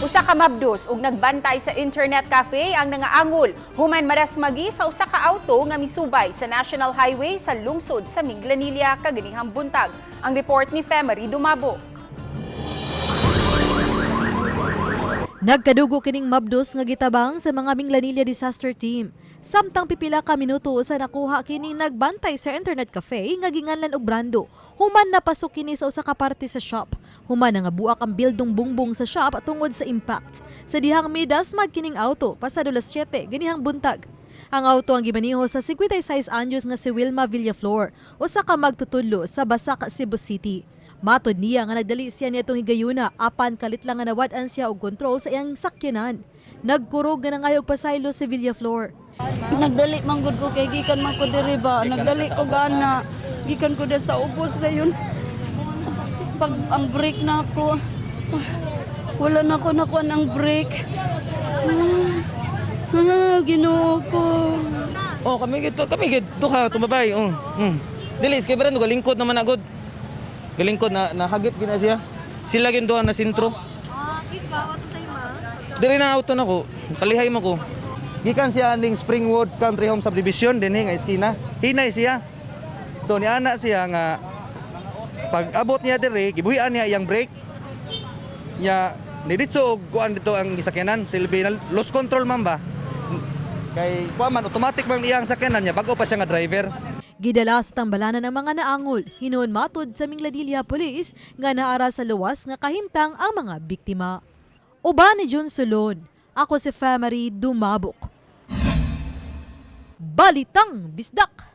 Usa ka mabdos ug nagbantay sa internet cafe ang nangaangol human marasmagi sa usa ka auto nga misubay sa National Highway sa lungsod sa Minglanilla kaganihang buntag. Ang report ni Femery Dumabo. Nagkadugo kining mabdos nga gitabang sa mga Minglanilla Disaster Team. Samtang pipila ka minuto sa nakuha kining nagbantay sa internet cafe nga ginganlan og Brando. Human napasok kini sa usa ka parte sa shop. Human nga buak ang bildong bungbong sa shop tungod sa impact. Sa dihang midas kining auto pasado alas 7 ganihang buntag. Ang auto ang gimaniho sa 56 anyos nga si Wilma Villaflor, usa ka magtutudlo sa Basak, Cebu City. Matod niya nga nagdali siya nitong higayuna apan kalit lang nga nawad-an siya og kontrol sa iyang sakyanan. Nagkurog nga nangayog pasaylo si Villaflor. Nagdali manggod ko kay gikan man ko diri ba. Nagdali ko gana. Gikan ko da sa ubos dayon. Pag ang break na ako. Wala na ko nakuha ng break. Ginoo ko. Oh, kami gito ka tumabay. Dilis kay Brando galingkod naman agod. Galingkod na nahagit gina siya. Sila gyud doon na sentro. Diri na auto nako. Kalihay mo ko. Gikan siya ning Springwood Country Home Subdivision dinhi nga eskina. Hinay siya. So ni ana siya nga pag abot niya diri gibuhian niya iyang brake. Nya niditso og kuan dito ang sakyanan silbi na lost control man ba. Kay kuan man automatic man iyang sakyanan niya bago pa siya nga driver. Gidala sa tambalanan ng mga naangol, hinuon matod sa Minglanilla Police nga naara sa luwas nga kahimtang ang mga biktima. Uban ni John Solon, ako si Femery Dumabok. Balitang Bisdak.